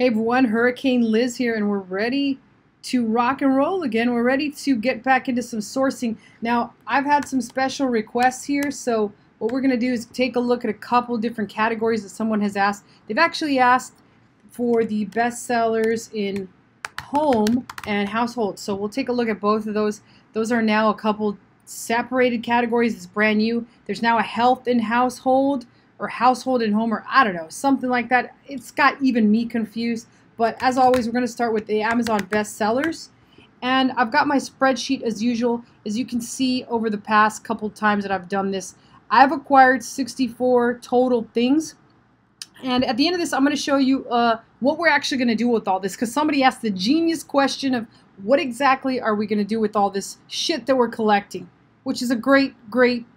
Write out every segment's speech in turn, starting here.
Hey everyone, Hurricane Liz here, and we're ready to rock and roll again. We're ready to get back into some sourcing. Now, I've had some special requests here, so what we're going to do is take a look at a couple different categories that someone has asked. They've actually asked for the best sellers in home and household, so we'll take a look at both of those. Those are now a couple separated categories. It's brand new. There's now a health and household, or household and home, or I don't know, something like that. It's got even me confused. But as always, we're going to start with the Amazon best sellers. And I've got my spreadsheet as usual. As you can see over the past couple times that I've done this, I've acquired 64 total things. And at the end of this, I'm going to show you what we're actually going to do with all this, because somebody asked the genius question of what exactly are we going to do with all this shit that we're collecting, which is a great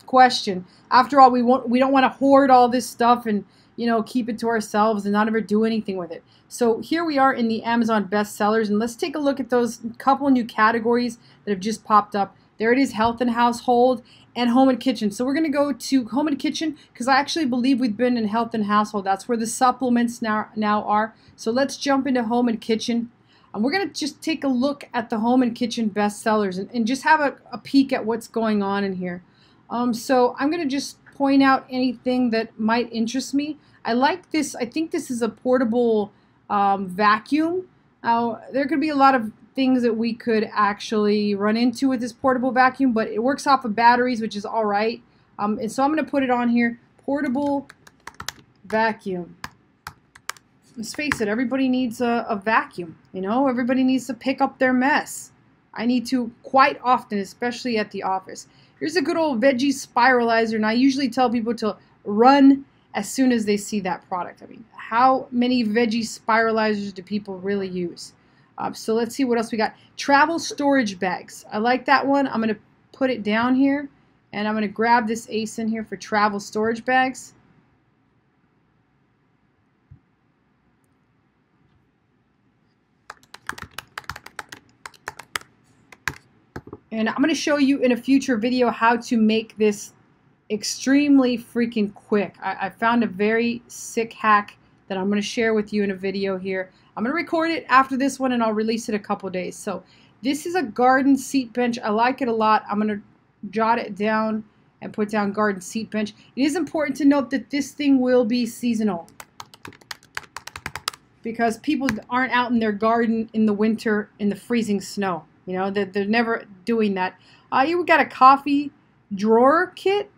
question. After all, we don't want to hoard all this stuff and, you know, keep it to ourselves and not ever do anything with it. So here we are in the Amazon best sellers, and let's take a look at those couple new categories that have just popped up. There it is, health and household and home and kitchen. So we're going to go to home and kitchen because I actually believe we've been in health and household. That's where the supplements now are. So let's jump into home and kitchen. And we're going to just take a look at the home and kitchen best sellers and just have a peek at what's going on in here. So I'm going to just point out anything that might interest me. I like this. I think this is a portable vacuum. Now, there could be a lot of things that we could actually run into with this portable vacuum, but it works off of batteries, which is all right. And so I'm going to put it on here, portable vacuum. Let's face it, everybody needs a vacuum. You know, everybody needs to pick up their mess. I need to quite often, especially at the office. Here's a good old veggie spiralizer, and I usually tell people to run as soon as they see that product. I mean, how many veggie spiralizers do people really use? So let's see what else we got. Travel storage bags. I like that one. I'm going to put it down here, and I'm going to grab this ASIN here for travel storage bags. And I'm going to show you in a future video how to make this extremely freaking quick. I found a very sick hack that I'm going to share with you in a video here. I'm going to record it after this one and I'll release it a couple days. So this is a garden seat bench. I like it a lot. I'm going to jot it down and put down garden seat bench. It is important to note that this thing will be seasonal, because people aren't out in their garden in the winter in the freezing snow. You know, they're never doing that. Here we got a coffee drawer kit.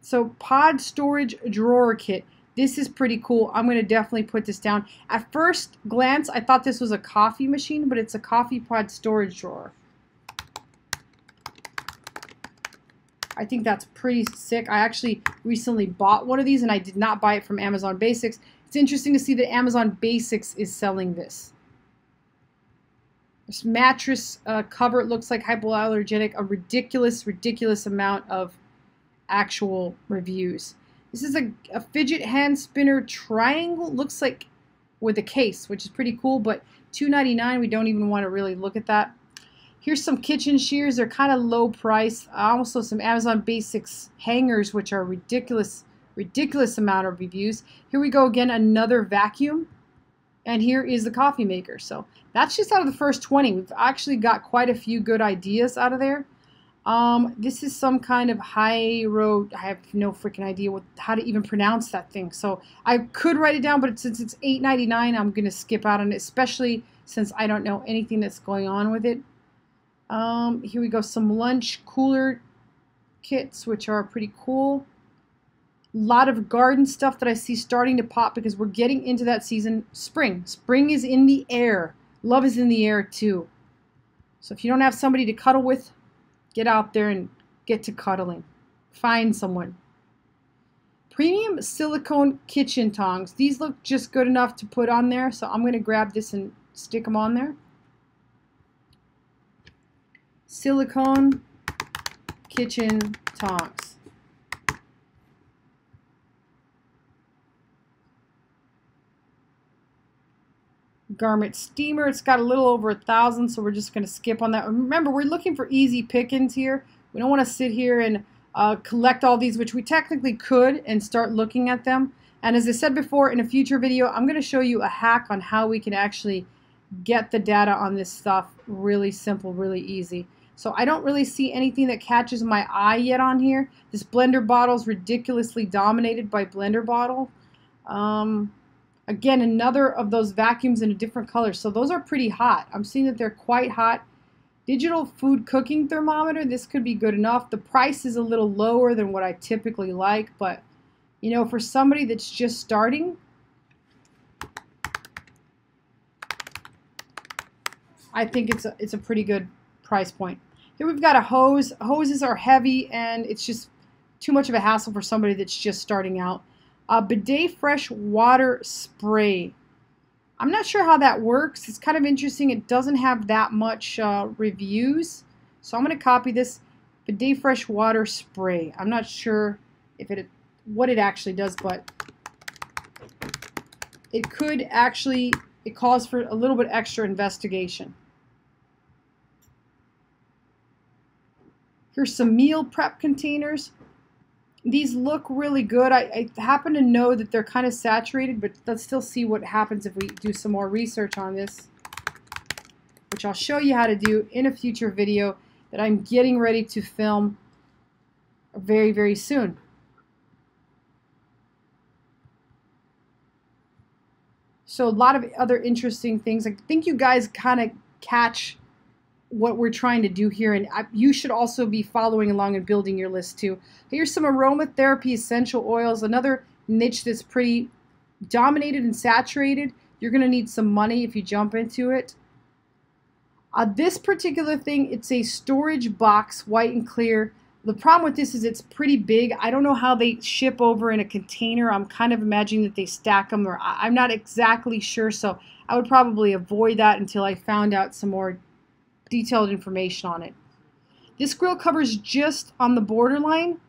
So pod storage drawer kit. This is pretty cool. I'm going to definitely put this down. At first glance, I thought this was a coffee machine, but it's a coffee pod storage drawer. I think that's pretty sick. I actually recently bought one of these, and I did not buy it from Amazon Basics. It's interesting to see that Amazon Basics is selling this. This mattress cover, it looks like hypoallergenic, a ridiculous amount of actual reviews. This is a fidget hand spinner triangle, looks like with a case, which is pretty cool, but $2.99, we don't even want to really look at that. Here's some kitchen shears. They're kind of low price. Also some Amazon Basics hangers, which are ridiculous amount of reviews. Here we go again, another vacuum. And here is the coffee maker. So that's just out of the first 20. We've actually got quite a few good ideas out of there. This is some kind of high road. I have no freaking idea how to even pronounce that thing. So I could write it down, but since it's $8.99, I'm going to skip out on it, especially since I don't know anything that's going on with it. Here we go, some lunch cooler kits, which are pretty cool. A lot of garden stuff that I see starting to pop because we're getting into that season. Spring is in the air. Love is in the air too. So if you don't have somebody to cuddle with, get out there and get to cuddling. Find someone. Premium silicone kitchen tongs. These look just good enough to put on there, so I'm going to grab this and stick them on there. Silicone kitchen tongs. Garment steamer, it's got a little over 1,000, so we're just going to skip on that. Remember, we're looking for easy pickings here. We don't want to sit here and collect all these, which we technically could, and start looking at them. And as I said before, in a future video, I'm going to show you a hack on how we can actually get the data on this stuff really simple, really easy. So I don't really see anything that catches my eye yet on here. This blender bottle is ridiculously dominated by blender bottle. Again, another of those vacuums in a different color. So those are pretty hot. I'm seeing that they're quite hot. Digital food cooking thermometer. This could be good enough. The price is a little lower than what I typically like, but you know, for somebody that's just starting, I think it's a pretty good price point. Here we've got a hose. Hoses are heavy and it's just too much of a hassle for somebody that's just starting out. Bidet fresh water spray. I'm not sure how that works. It's kind of interesting. It doesn't have that much reviews, so I'm going to copy this. Bidet fresh water spray. I'm not sure if what it actually does, but it could actually, it calls for a little bit extra investigation. Here's some meal prep containers. These look really good. I happen to know that they're kind of saturated, but let's still see what happens if we do some more research on this, which I'll show you how to do in a future video that I'm getting ready to film very, very soon. So a lot of other interesting things. I think you guys kind of catch what we're trying to do here, and you should also be following along and building your list too. Here's some aromatherapy essential oils, another niche that's pretty dominated and saturated. You're going to need some money if you jump into it. This particular thing, it's a storage box, white and clear. The problem with this is it's pretty big. I don't know how they ship over in a container. I'm kind of imagining that they stack them, or I'm not exactly sure, so I would probably avoid that until I found out some more detailed information on it. This grill cover is just on the borderline,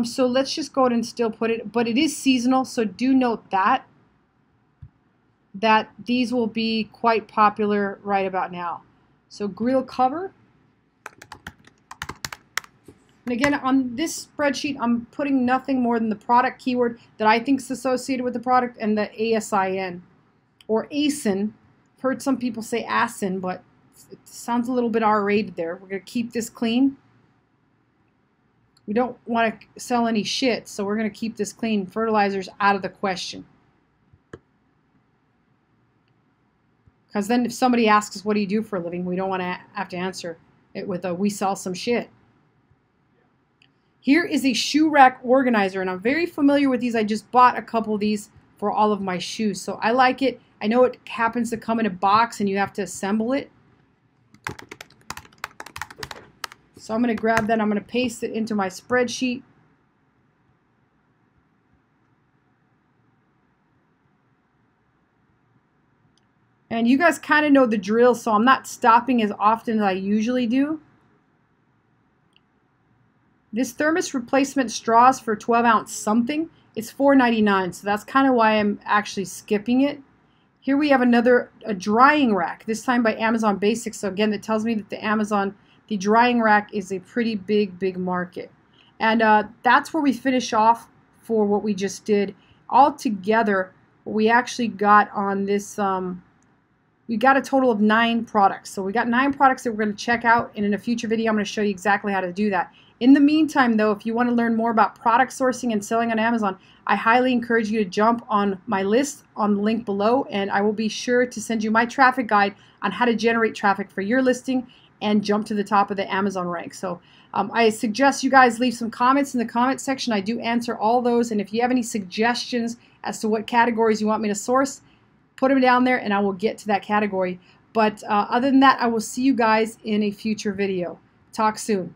so let's just go ahead and still put it, but it is seasonal, so do note that these will be quite popular right about now. So grill cover. And again, on this spreadsheet, I'm putting nothing more than the product keyword that I think is associated with the product and the ASIN or ASIN. I've heard some people say ASIN, but it sounds a little bit R-rated there. We're going to keep this clean. We don't want to sell any shit, so we're going to keep this clean. Fertilizer's out of the question. Because then if somebody asks us, what do you do for a living, we don't want to have to answer it with a, we sell some shit. Here is a shoe rack organizer, and I'm very familiar with these. I just bought a couple of these for all of my shoes, so I like it. I know it happens to come in a box and you have to assemble it. So I'm going to grab that. I'm going to paste it into my spreadsheet. And you guys kind of know the drill, so I'm not stopping as often as I usually do. This thermos replacement straws for 12-ounce something, it's $4.99, so that's kind of why I'm actually skipping it. Here we have a drying rack, this time by Amazon Basics. So again, that tells me that the drying rack is a pretty big market. And that's where we finish off for what we just did. All together, we actually got on this, we got a total of 9 products. So we got 9 products that we're going to check out, and in a future video I'm going to show you exactly how to do that. In the meantime though, if you want to learn more about product sourcing and selling on Amazon, I highly encourage you to jump on my list on the link below, and I will be sure to send you my traffic guide on how to generate traffic for your listing and jump to the top of the Amazon rank. So I suggest you guys leave some comments in the comment section. I do answer all those, and if you have any suggestions as to what categories you want me to source, put them down there and I will get to that category. But other than that, I will see you guys in a future video. Talk soon.